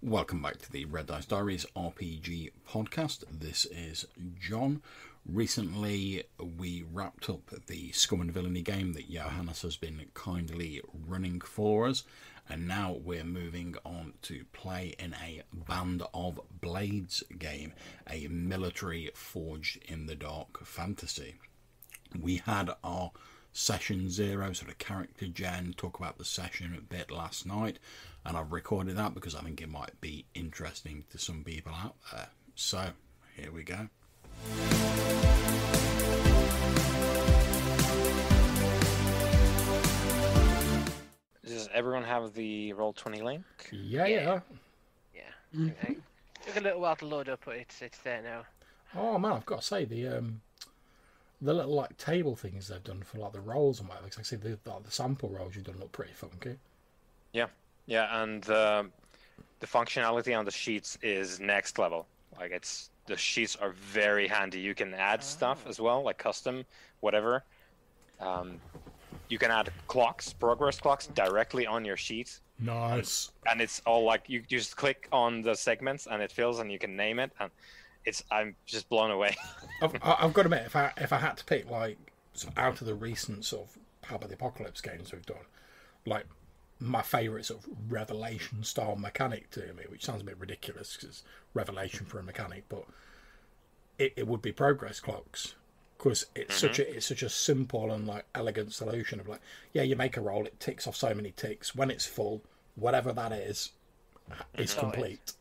Welcome back to the Red Dice Diaries RPG podcast. This is John. Recently, we wrapped up the Scum Villainy game that Johannes has been kindly running for us, and now we're moving on to play in a Band of Blades game, a military forged in the dark fantasy. We had our Session 0, sort of character gen, talk about the session a bit last night, and I've recorded that because I think it might be interesting to some people out there. So, here we go. Does everyone have the Roll20 link? Yeah. Okay. Took a little while to load up, but it's there now. Oh man, I've got to say the little like table things they've done for like the rolls and whatever. Cause I see the sample rolls you've done look pretty funky. Yeah, and the functionality on the sheets is next level. Like the sheets are very handy. You can add stuff as well, like custom, whatever. You can add clocks, progress clocks, directly on your sheet. Nice. And it's all like you just click on the segments and it fills, and you can name it. And I'm just blown away. I've got to admit, if I had to pick like out of the recent sort of How About the Apocalypse games we've done, like my favourite sort of Revelation style mechanic to me, which sounds a bit ridiculous because it's Revelation for a mechanic, but it would be progress clocks. Because it's such a simple and like elegant solution of like, yeah, you make a roll, it ticks off so many ticks. When it's full, whatever that is complete.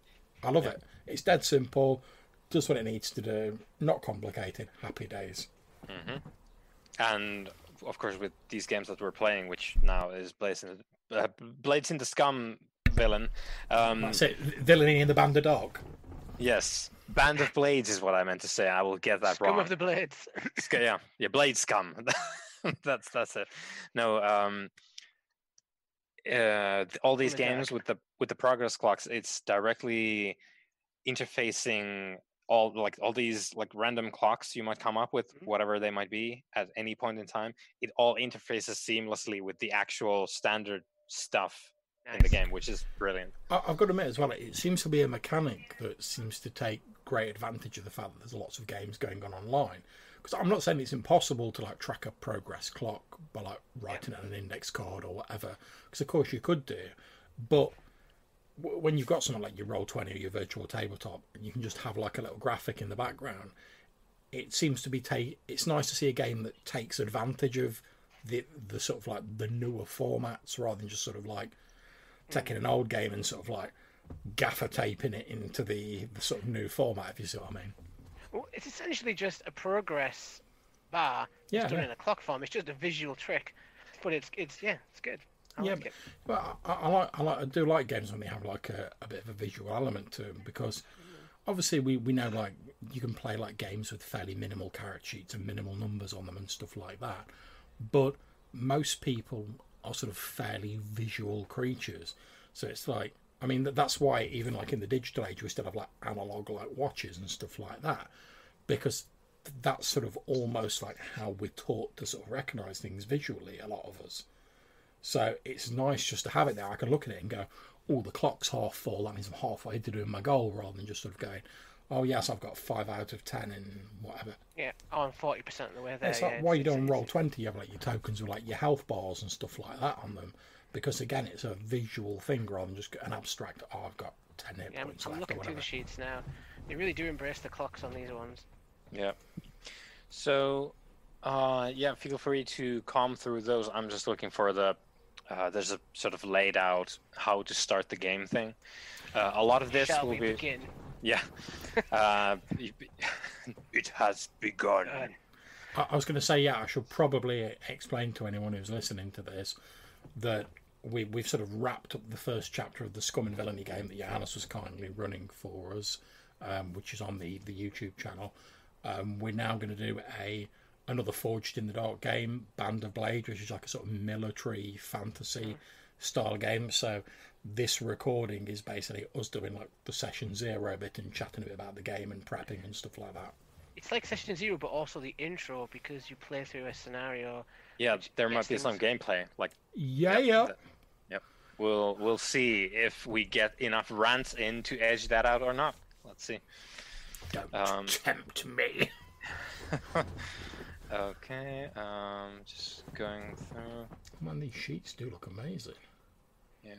I love it. It's dead simple, does what it needs to do, not complicated. Happy days. And of course, with these games that we're playing, which now is Blades in the Scum Villain. That's it. Villainy in the Band of Dark. Yes, Band of Blades is what I meant to say. I will get that wrong. Scum of the Blades. Yeah, Blade Scum. that's it. No, all these games with the progress clocks, it's directly interfacing all these like random clocks you might come up with, whatever they might be at any point in time. It all interfaces seamlessly with the actual standard stuff in the game, which is brilliant. I've got to admit as well, it seems to be a mechanic that seems to take great advantage of the fact that there's lots of games going on online. Because I'm not saying it's impossible to like track a progress clock by like writing it on an index card or whatever, because of course you could do, but when you've got something like your Roll20 or your virtual tabletop and you can just have like a little graphic in the background, it seems to be it's nice to see a game that takes advantage of the sort of like the newer formats rather than just sort of like taking an old game and sort of like gaffer taping it into the sort of new format, if you see what I mean. Well, it's essentially just a progress bar done in a clock form. It's just a visual trick, but it's good. I like it. But I do like games when they have like a bit of a visual element to them, because obviously we know like you can play like games with fairly minimal character sheets and minimal numbers on them and stuff like that, but most people are sort of fairly visual creatures. So it's like, I mean, that's why even like in the digital age we still have like analog like watches and stuff like that, because that's sort of almost like how we're taught to sort of recognise things visually, a lot of us. So it's nice just to have it there. I can look at it and go, oh, the clock's half full, that means I'm halfway to doing my goal, rather than just sort of going, oh yes, I've got 5 out of 10 in whatever. Yeah, I'm 40% of the way there. It's like why you don't Roll20, you have like your tokens with like your health bars and stuff like that on them, because again it's a visual thing rather than just an abstract, oh I've got 10 hit points I'm left looking or through whatever. the sheets now. They really do embrace the clocks on these ones. Yeah. So, feel free to comb through those. I'm just looking for there's a sort of laid out how to start the game thing. A lot of this Shall will we be... begin? Yeah. It has begun. I was going to say, I should probably explain to anyone who's listening to this that we've sort of wrapped up the first chapter of the Scum Villainy game that Johannes was kindly running for us, which is on the YouTube channel. We're now going to do another Forged in the Dark game, Band of Blades, which is like a sort of military fantasy style game. So this recording is basically us doing like the Session 0 bit and chatting a bit about the game and prepping and stuff like that. It's like Session 0, but also the intro, because you play through a scenario. Yeah, there might be some gameplay. Like Yeah. Yep. We'll see if we get enough rants in to edge that out or not. Let's see. Don't tempt me. Okay, just going through. Man, these sheets do look amazing. Yeah.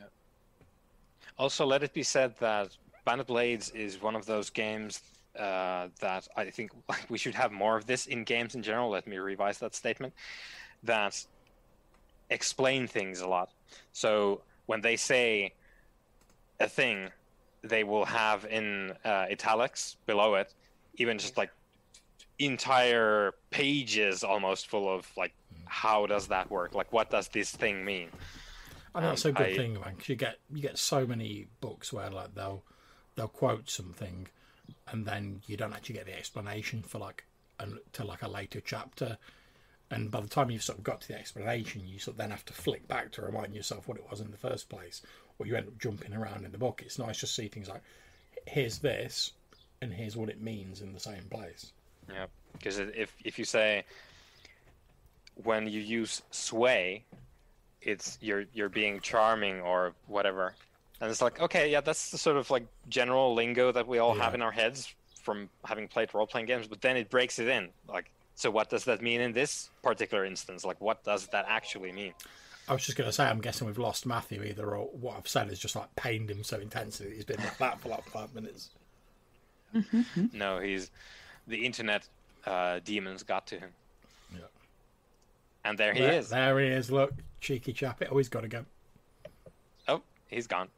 Also, let it be said that Bandit Blades is one of those games that I think we should have more of this in games in general. Let me revise that statement. That explain things a lot. So when they say a thing, they will have in italics below it, even just like entire pages almost full of like, how does that work? Like, what does this thing mean? And that's a good thing, man, because you get so many books where like they'll quote something, and then you don't actually get the explanation for like to like a later chapter. And by the time you've sort of got to the explanation, you sort of then have to flick back to remind yourself what it was in the first place, or you end up jumping around in the book. It's nice to see things like, here's this, and here's what it means in the same place. Yeah, because if you say, when you use sway, it's you're being charming or whatever, and it's like, okay, yeah, that's the sort of like general lingo that we all have in our heads from having played role-playing games, but then it breaks it in, like, so what does that mean in this particular instance? Like, what does that actually mean? I was just going to say, I'm guessing we've lost Matthew either, or what I've said has just like pained him so intensely that he's been like that for like 5 minutes. No, the internet demons got to him. Yeah. And there he is. There he is, look. Cheeky chappy. Oh, he's got to go. Oh, he's gone.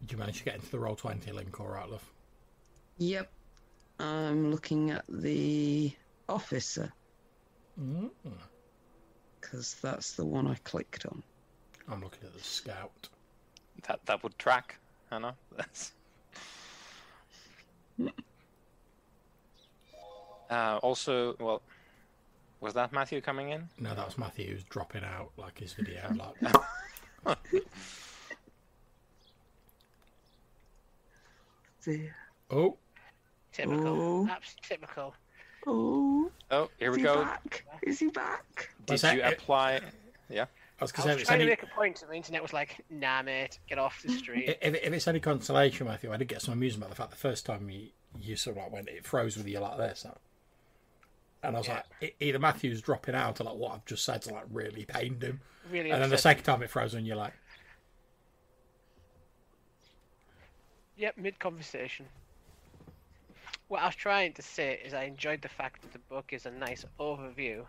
Did you manage to get into the Roll20 link all right, love? Yep. I'm looking at the officer. Because that's the one I clicked on. I'm looking at the scout. That would track, Hannah. That's... also, well, was that Matthew coming in? No, that was Matthew who's dropping out, like his video. Like... Oh. Typical. That's typical. Oh, here we go. Back? Is he back? Did you apply? Yeah. I was trying to make a point, and the internet was like, nah, mate, get off the street. If it's any consolation, Matthew, I did get some amusement about the fact the first time you sort of like went, it froze with you like this. And I was like, either Matthew's dropping out or like what I've just said to like really pained him. Really and then the second time it froze and you're like... Yep, mid-conversation. What I was trying to say is I enjoyed the fact that the book is a nice overview,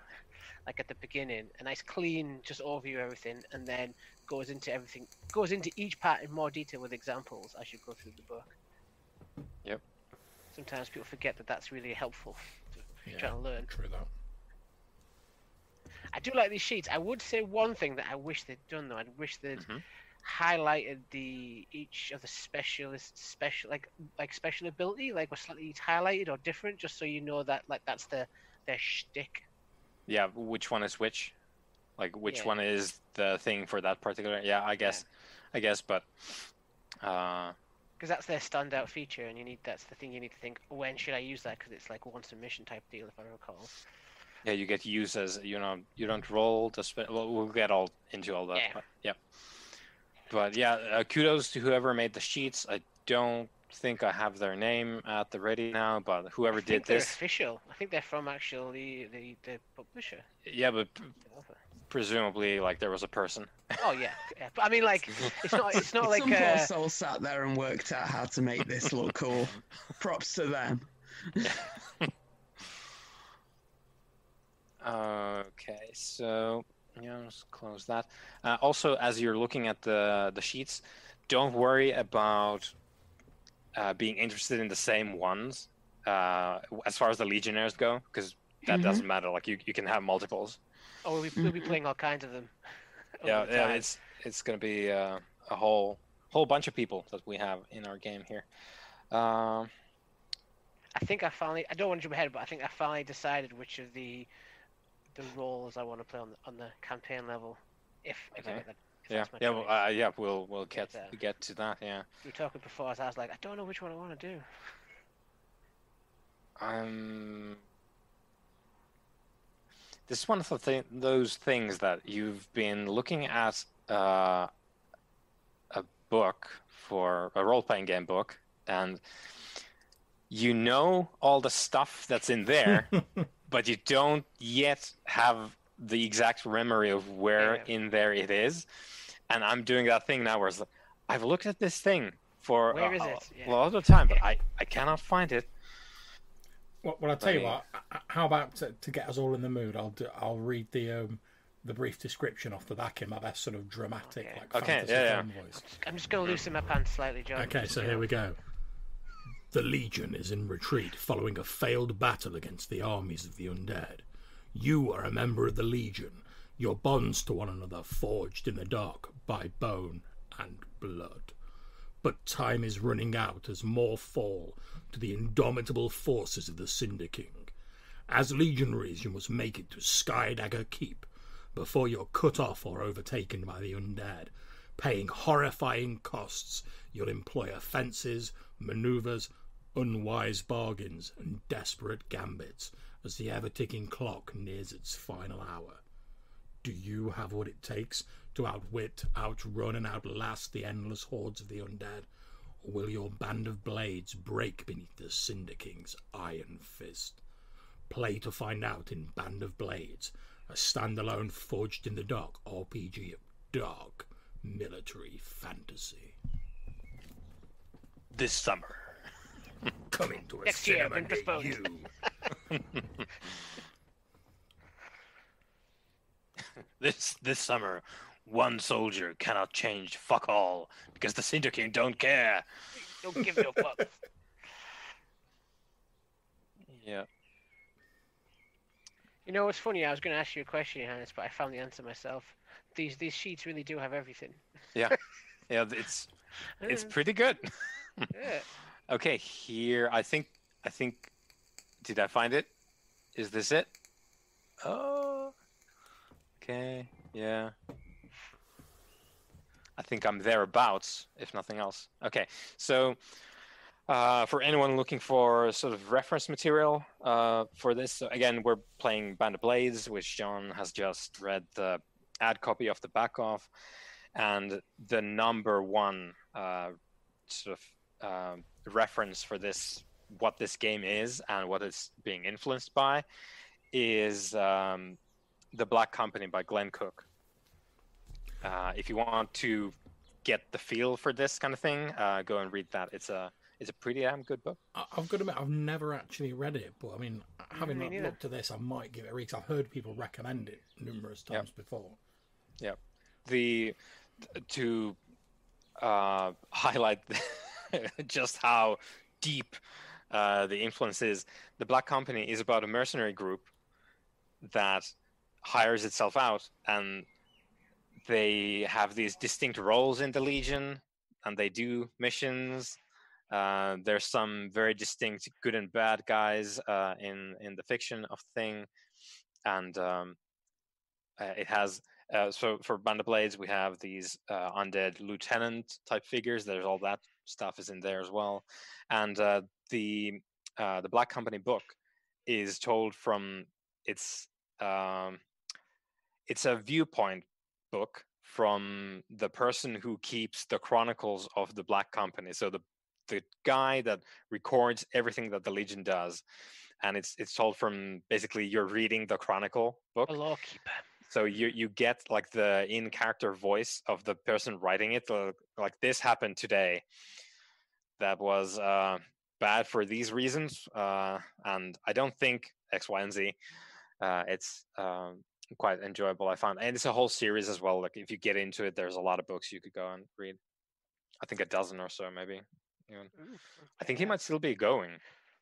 like at the beginning, a nice clean just overview of everything, and then goes into everything, goes into each part in more detail with examples as you go through the book. Yep. Sometimes people forget that that's really helpful to try to learn. True that. I do like these sheets. I would say one thing that I wish they'd done though. I wish they'd highlighted each of the specialists special ability, like was slightly highlighted or different, just so you know that like that's their shtick. Yeah, which one is which? Like which one is the thing for that particular? Yeah, I guess, but because that's their standout feature, and that's the thing you need to think. When should I use that? Because it's like once a mission type deal, if I recall. Yeah, you get used as you don't roll the well, we'll get all into all that. But yeah, kudos to whoever made the sheets. I don't think I have their name at the ready now, but whoever did this, they're official. I think they're from actually the publisher. Yeah, but presumably, like there was a person. Oh yeah. But I mean, like it's not like some poor soul sat there and worked out how to make this look cool. Props to them. Okay, so let's close that. Also, as you're looking at the sheets, don't worry about being interested in the same ones as far as the Legionnaires go, because that doesn't matter. Like you can have multiples. Oh, we'll be playing all kinds of them. Yeah, it's going to be a whole bunch of people that we have in our game here. I think I don't want to jump ahead, but I think I finally decided which of the roles I want to play on the campaign level. If I Okay. get that. If Yeah, that's my yeah, choice. we'll get to that. Yeah. We were talking before, so I was like, I don't know which one I want to do. This is one of those things that you've been looking at a book for a role-playing game book, and you know all the stuff that's in there, but you don't yet have the exact memory of where in there it is. And I'm doing that thing now where it's like, I've looked at this thing for Where is it? a lot of time, but I cannot find it. Well, I'll tell you what. How about to get us all in the mood? I'll read the brief description off the back in my best sort of dramatic, fantasy film voice. I'm just going to loosen my pants slightly, John. Okay, so here we go. The Legion is in retreat following a failed battle against the armies of the undead. You are a member of the Legion. Your bonds to one another forged in the dark by bone and blood. But time is running out as more fall to the indomitable forces of the Cinder King. As legionaries, you must make it to Skydagger Keep before you're cut off or overtaken by the undead. Paying horrifying costs, you'll employ offences, manoeuvres, unwise bargains, and desperate gambits as the ever-ticking clock nears its final hour. Do you have what it takes to outwit, outrun, and outlast the endless hordes of the undead? Or will your band of blades break beneath the Cinder King's iron fist? Play to find out in Band of Blades, a standalone Forged in the Dark RPG of dark military fantasy. This summer. Coming to a Next year, cinema near you. This summer, one soldier cannot change fuck all because the Cinder King don't care. Don't give no fucks. Yeah. You know what's funny? I was going to ask you a question, Johannes, but I found the answer myself. These sheets really do have everything. Yeah. Yeah, it's pretty good. Yeah. Okay, here I think did I find it? Is this it? Oh. Okay. Yeah. I think I'm thereabouts, if nothing else. Okay. So for anyone looking for sort of reference material for this, so again, we're playing Band of Blades, which John has just read the ad copy off the back of, and the number one sort of reference for this, what this game is and what it's being influenced by, is The Black Company by Glenn Cook. If you want to get the feel for this kind of thing, go and read that. It's a pretty damn good book. I've got to admit, I've never actually read it, but I mean, having looked at this, I might give it a read. I've heard people recommend it numerous times before. Yeah, to highlight just how deep the influence is. The Black Company is about a mercenary group that hires itself out, and they have these distinct roles in the Legion, and they do missions. There's some very distinct good and bad guys in the fiction of the thing, and it has so for Band of Blades we have these undead lieutenant type figures. There's all that stuff is in there as well, and the Black Company book is told from it's a viewpoint book from the person who keeps the chronicles of the Black Company. So the guy that records everything that the Legion does, and it's told from basically you're reading the chronicle book. A lawkeeper. So you get like the in-character voice of the person writing it. Like this happened today. That was bad for these reasons, and I don't think X, Y, and Z. It's quite enjoyable, I found, and it's a whole series as well. Like if you get into it, there's a lot of books you could go and read. I think a dozen or so, maybe. Even. I think he might still be going,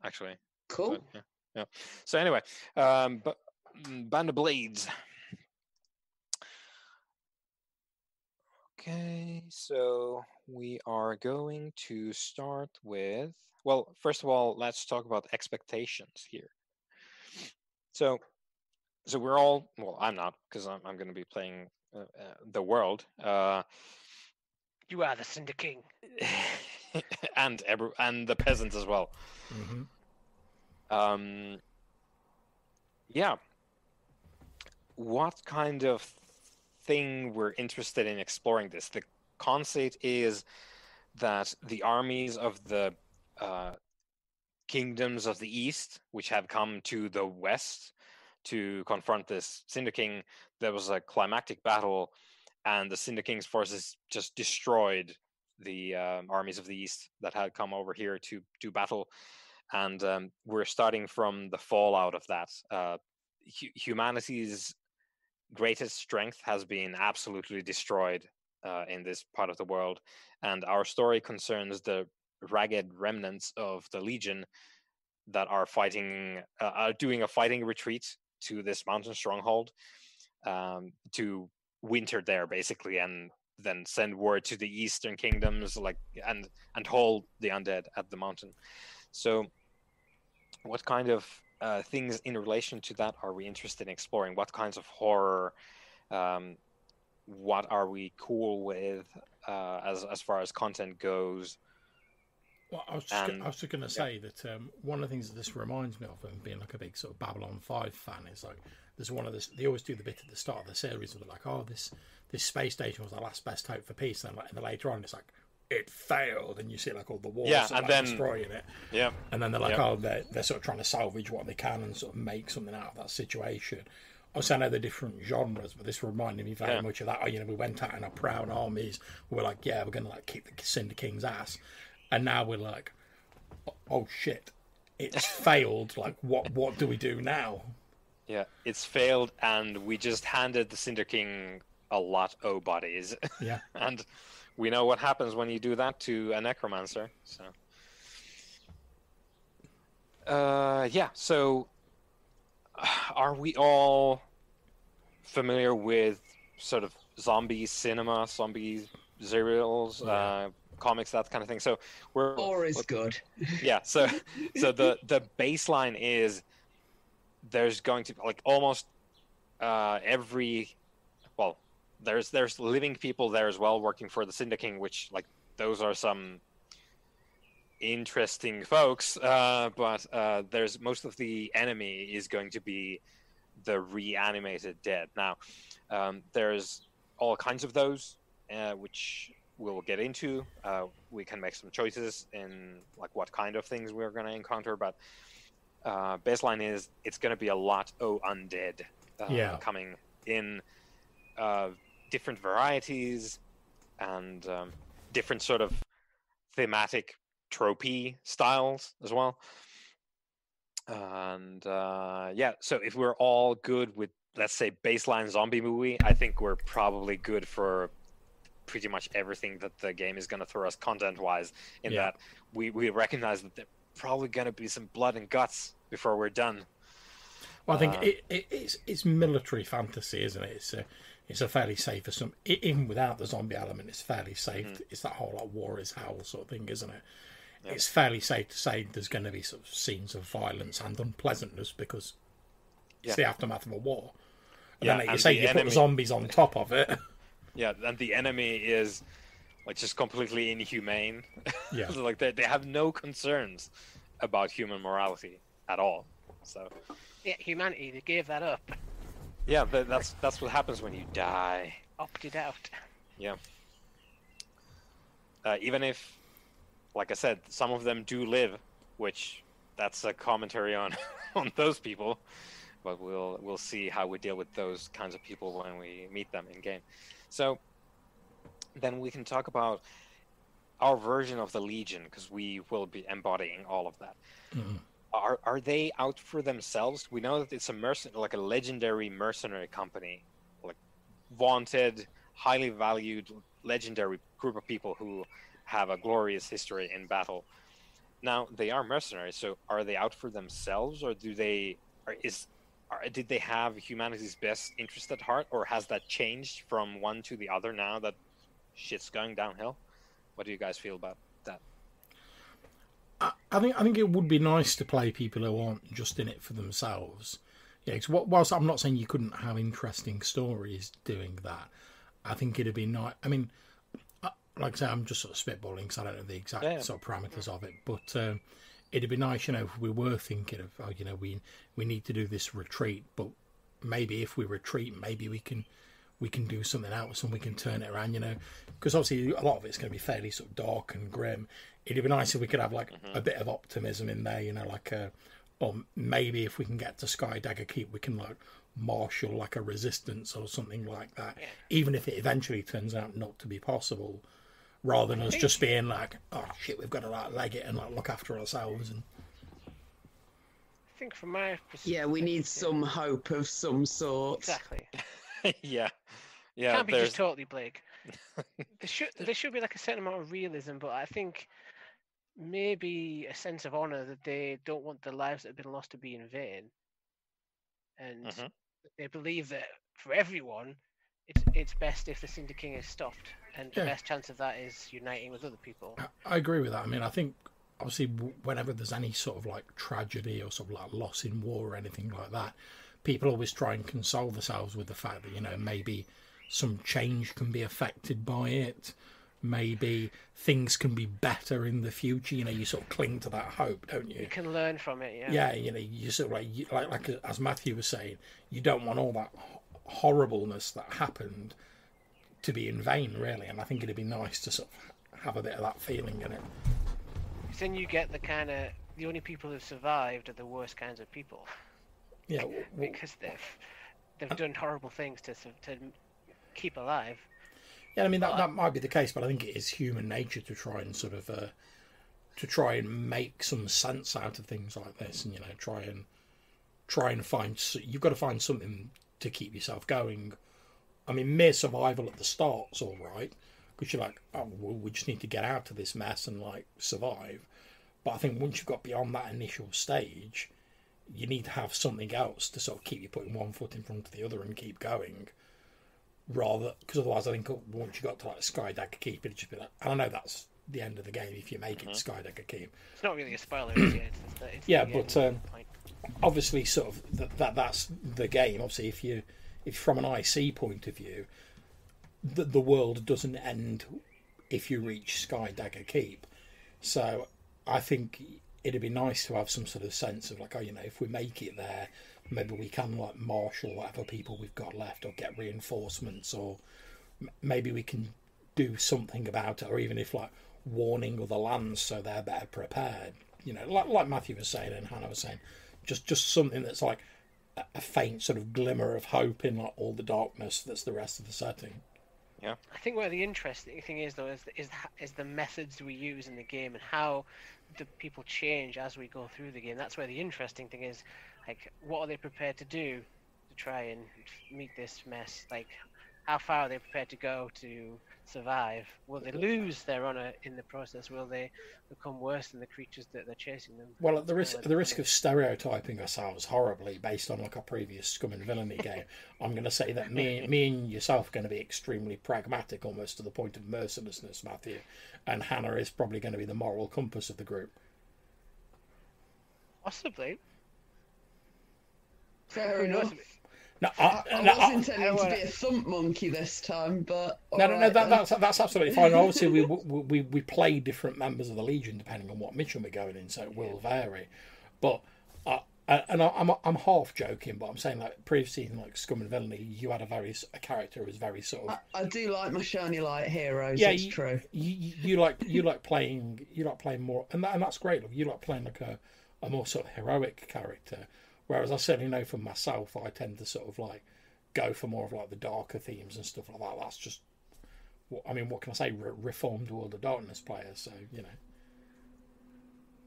actually. Cool. But, yeah. So anyway, but Band of Blades. Okay, so we are going to start with, well, first of all, let's talk about expectations here. So we're all, well, I'm not, because I'm going to be playing the world. You are the Cinder King. and the peasants as well. Mm-hmm. Yeah. What kind of thing we're interested in exploring this? The concept is that the armies of the kingdoms of the east, which have come to the west to confront this Cinder King, there was a climactic battle, and the Cinder King's forces just destroyed the armies of the east that had come over here to do battle. And we're starting from the fallout of that. Humanity's greatest strength has been absolutely destroyed in this part of the world, and our story concerns the ragged remnants of the Legion that are fighting, are doing a fighting retreat to this mountain stronghold to winter there, basically, and then send word to the eastern kingdoms, like and hold the undead at the mountain. So, what kind of things in relation to that are we interested in exploring? What kinds of horror? What are we cool with as far as content goes? Well, I was just going to say that one of the things that this reminds me of, and being like a big sort of Babylon 5 fan, is like there's one of this. They always do the bit at the start of the series where they're like, "Oh, this space station was our last best hope for peace," and then later on, it's like it failed, and you see like all the wars and then destroying it. Yeah, and then they're like, "Oh, they're sort of trying to salvage what they can and sort of make something out of that situation." Obviously, I know they're different genres, but this reminded me very much of that. Oh, we went out in our proud armies. We're like, yeah, we're going to like kick the Cinder King's ass. And now we're like, oh shit, it's failed. Like, what do we do now? Yeah, it's failed, and we just handed the Cinder King a lot of bodies. Yeah. And we know what happens when you do that to a necromancer. So, so are we all familiar with sort of zombie cinema, zombie serials, comics, that kind of thing? So Or is good. Yeah. So the baseline is there's going to like almost every, well, there's living people there as well working for the Cinder King, which like those are some interesting folks, but there's most of the enemy is going to be the reanimated dead. Now there's all kinds of those which we'll get into. We can make some choices in like what kind of things we're going to encounter, but baseline is it's going to be a lot of undead coming in different varieties and different sort of thematic tropey styles as well. And so if we're all good with, let's say, baseline zombie movie, I think we're probably good for pretty much everything that the game is going to throw us content-wise, in that we recognize that there's probably going to be some blood and guts before we're done. Well, I think it's military fantasy, isn't it? It's a fairly safe, even without the zombie element, it's fairly safe. Mm. It's that whole like war is hell sort of thing, isn't it? Yep. It's fairly safe to say there's going to be sort of scenes of violence and unpleasantness because it's the aftermath of a war. And then, like you say, you put zombies on top of it. Yeah, and the enemy is like just completely inhumane. Yeah, like they have no concerns about human morality at all. So humanity, they gave that up. Yeah, that's what happens when you die. Opted out. Yeah. Even if, like I said, some of them do live, which that's a commentary on those people. But we'll see how we deal with those kinds of people when we meet them in game. So then we can talk about our version of the Legion, because we will be embodying all of that. Mm-hmm. Are they out for themselves? We know that it's a legendary mercenary company, like vaunted, highly valued, legendary group of people who have a glorious history in battle. Now they are mercenaries, so are they out for themselves, or did they have humanity's best interest at heart, or has that changed from one to the other now that shit's going downhill. What do you guys feel about that? I think it would be nice to play people who aren't just in it for themselves. Yeah, because whilst I'm not saying you couldn't have interesting stories doing that, I think it'd be nice. I mean, like I say, I'm just sort of spitballing because I don't know the exact sort of parameters of it, but it'd be nice, if we were thinking of, we need to do this retreat, but maybe if we retreat, maybe we can do something else and we can turn it around, because obviously a lot of it's going to be fairly sort of dark and grim. It'd be nice if we could have like a bit of optimism in there, or maybe if we can get to Sky Dagger Keep, we can like marshal like a resistance or something like that, even if it eventually turns out not to be possible, rather than us just being like, oh shit, we've got to like leg it and like look after ourselves. And I think from my perspective, we need some hope of some sort. Exactly. Yeah. Can't be just totally bleak. there should be like a certain amount of realism, but I think maybe a sense of honor that they don't want the lives that have been lost to be in vain, and they believe that for everyone, it's best if the Cinder King is stopped, and the best chance of that is uniting with other people. I agree with that. I mean, I think obviously whenever there's any sort of like tragedy or sort of like loss in war or anything like that, people always try and console themselves with the fact that maybe some change can be affected by it. Maybe things can be better in the future. You sort of cling to that hope, don't you? You can learn from it, yeah. You sort of like as Matthew was saying, you don't want all that horribleness that happened to be in vain, really. And I think it'd be nice to sort of have a bit of that feeling in it. Because then you get the only people who've survived are the worst kinds of people. Yeah, because they've done horrible things to keep alive. Yeah, I mean that might be the case, but I think it is human nature to try and sort of to try and make some sense out of things like this, and try and find. You've got to find something to keep yourself going. I mean, mere survival at the start's all right, because you're like, oh, well, we just need to get out of this mess and like survive. But I think once you've got beyond that initial stage, you need to have something else to sort of keep you putting one foot in front of the other and keep going. Rather, because otherwise I think once you got to like Sky Dagger Keep, it'd just be like, I don't know, that's the end of the game if you make it Sky Dagger Keep. It's not really a spoiler, is it? It's obviously sort of that's the game. Obviously, if from an IC point of view, the world doesn't end if you reach Sky Dagger Keep. So I think it'd be nice to have some sort of sense of like, if we make it there, maybe we can like marshal whatever people we've got left, or get reinforcements, or maybe we can do something about it, or even if like warning other lands so they're better prepared. Like Matthew was saying and Hannah was saying, just something that's like a faint sort of glimmer of hope in like all the darkness that's the rest of the setting. Yeah, I think where the interesting thing is though is the methods we use in the game and how the people change as we go through the game. That's where the interesting thing is. Like, what are they prepared to do to try and meet this mess? Like, how far are they prepared to go to survive? Will they lose their honor in the process? Will they become worse than the creatures that they're chasing them? Well, at the risk of stereotyping ourselves horribly based on like a previous Scum and Villainy game, I'm going to say that me and yourself are going to be extremely pragmatic, almost to the point of mercilessness, Matthew, and Hannah is probably going to be the moral compass of the group. Possibly. Fair enough. No, I was intending to be a thump monkey this time, but no, that's absolutely fine. Obviously, we play different members of the Legion depending on what mission we're going in, so it will vary. But I'm half joking, but I'm saying like previously in like Scum and Villainy, you had a character who was very sort of. I do like my shiny light heroes. Yeah, it's true. You like playing more, and that's great. Look, you like playing like a more sort of heroic character. Whereas I certainly know for myself, I tend to sort of like go for more of like the darker themes and stuff like that. That's just, what can I say? Reformed World of Darkness players, so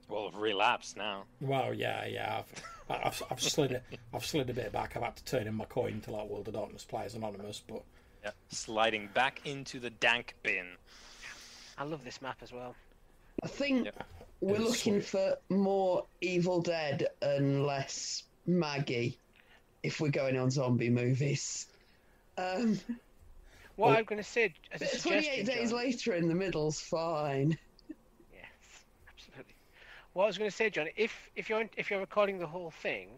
Well, relapse now. Well, yeah. I've slid a bit back. I've had to turn in my coin to like World of Darkness Players Anonymous, but yeah, sliding back into the dank bin. I love this map as well. I think we're looking for more Evil Dead and less Maggie if we're going on zombie movies. What I'm going to say as a But suggestion, 28 days John, later in the middle's fine. yes, absolutely. What I was going to say, John, if you're recording the whole thing,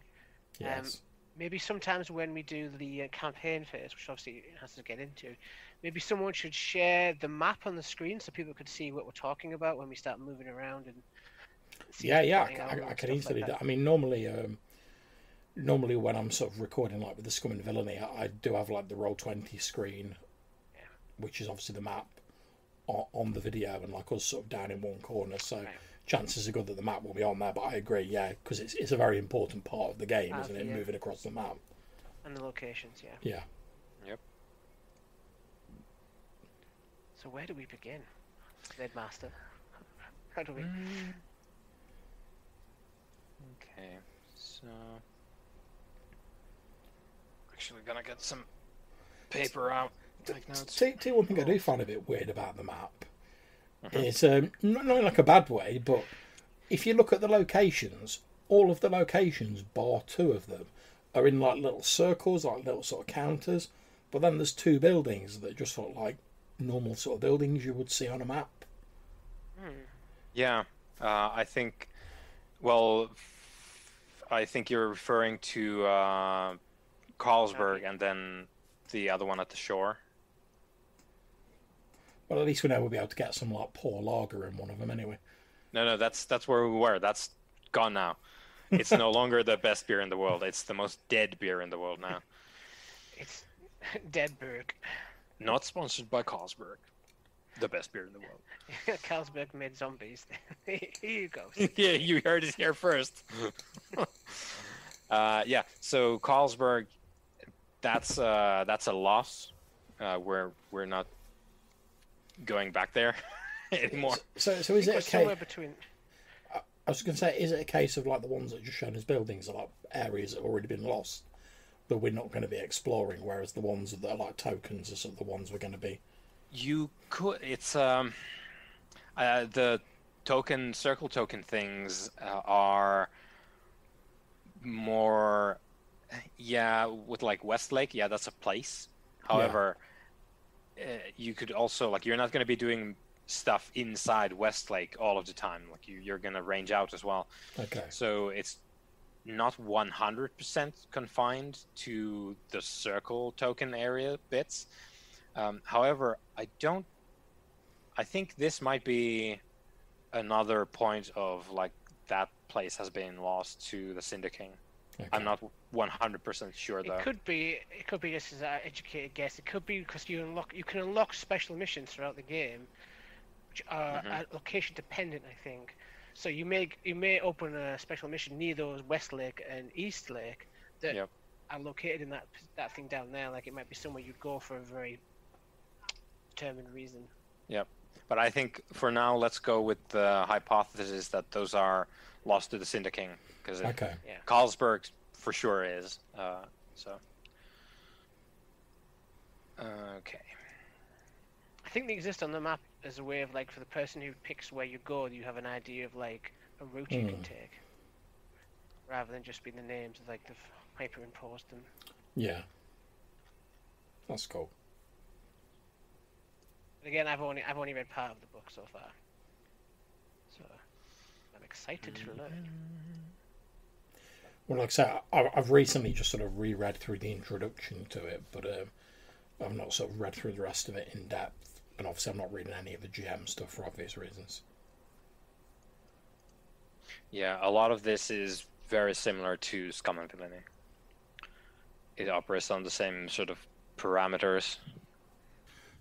Yes. maybe sometimes when we do the campaign phase, which obviously it has to get into, maybe someone should share the map on the screen so people could see what we're talking about when we start moving around and see Yeah, us yeah, pointing out and I can stuff easily like do. that. I mean, normally when I'm sort of recording like with the Scum and Villainy, I do have like the Roll20 screen, Yeah. which is obviously the map on the video, and like us sort of down in one corner. So Right. chances are good that the map will be on there. But I agree, yeah, because it's a very important part of the game, isn't it? Yeah. Moving across the map. And the locations, yeah. Yeah. Yep. So where do we begin, Ned Master? How do we? Okay, so actually gonna get some paper out. Take notes. Tell you one thing I do find a bit weird about the map is not in like a bad way, but if you look at the locations, all of the locations, bar two of them, are in like little circles, like little sort of counters. But then there's two buildings that are just sort of like normal sort of buildings you would see on a map. Yeah, I think. Well, I think you're referring to Carlsberg and then the other one at the shore. Well, at least we know we'll be able to get some like poor lager in one of them anyway. No, that's where we were. That's gone now. It's no longer the best beer in the world. It's the most dead beer in the world now. It's Deadberg. Not sponsored by Carlsberg. The best beer in the world. Carlsberg made zombies. Here you go. Yeah, you heard it here first. Yeah, so Carlsberg, that's a loss. We're not going back there anymore. So is It it a was somewhere case? between. I was going to say, is it a case of like the ones that are just shown as buildings are like areas that have already been lost that we're not going to be exploring, whereas the ones that are like tokens are sort of the ones we're going to be? You could. It's the circle token things are more, yeah, with like Westlake. Yeah, that's a place. However, you could also like you're not going to be doing stuff inside Westlake all of the time. Like you're going to range out as well. Okay. So it's not 100% confined to the circle token area bits. However, I think this might be another point of like that place has been lost to the Syndicate. Okay. I'm not 100% sure though. It could be just as an educated guess. It could be because you can unlock special missions throughout the game, which are location dependent, I think. So you may open a special mission near those Westlake and East Lake that are located in that thing down there. Like it might be somewhere you'd go for a very determined reason. Yep. But I think for now, let's go with the hypothesis that those are lost to the Syndicate because Carlsberg for sure is. Okay. I think they exist on the map as a way of like for the person who picks where you go, you have an idea of like a route you can take, rather than just being the names like they've hyperimposed them. Yeah. That's cool. But again, I've only read part of the book so far, so I'm excited to learn. Well, like I say, I've recently just sort of reread through the introduction to it, but I've not sort of read through the rest of it in depth. And obviously, I'm not reading any of the GM stuff for obvious reasons. Yeah, a lot of this is very similar to Scum and Villainy. It operates on the same sort of parameters.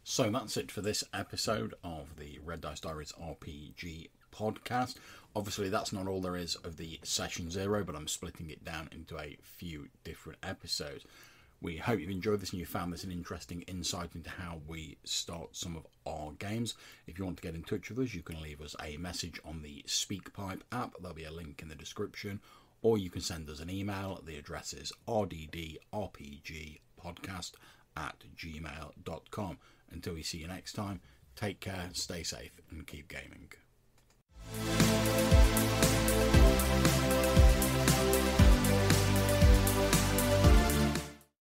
So that's it for this episode of the Red Dice Diaries RPG podcast. Obviously, that's not all there is of the Session Zero, but I'm splitting it down into a few different episodes. We hope you've enjoyed this and you found this an interesting insight into how we start some of our games. If you want to get in touch with us, you can leave us a message on the SpeakPipe app. There'll be a link in the description. Or you can send us an email. The address is rddrpgpodcast@gmail.com. Until we see you next time, take care, stay safe, and keep gaming.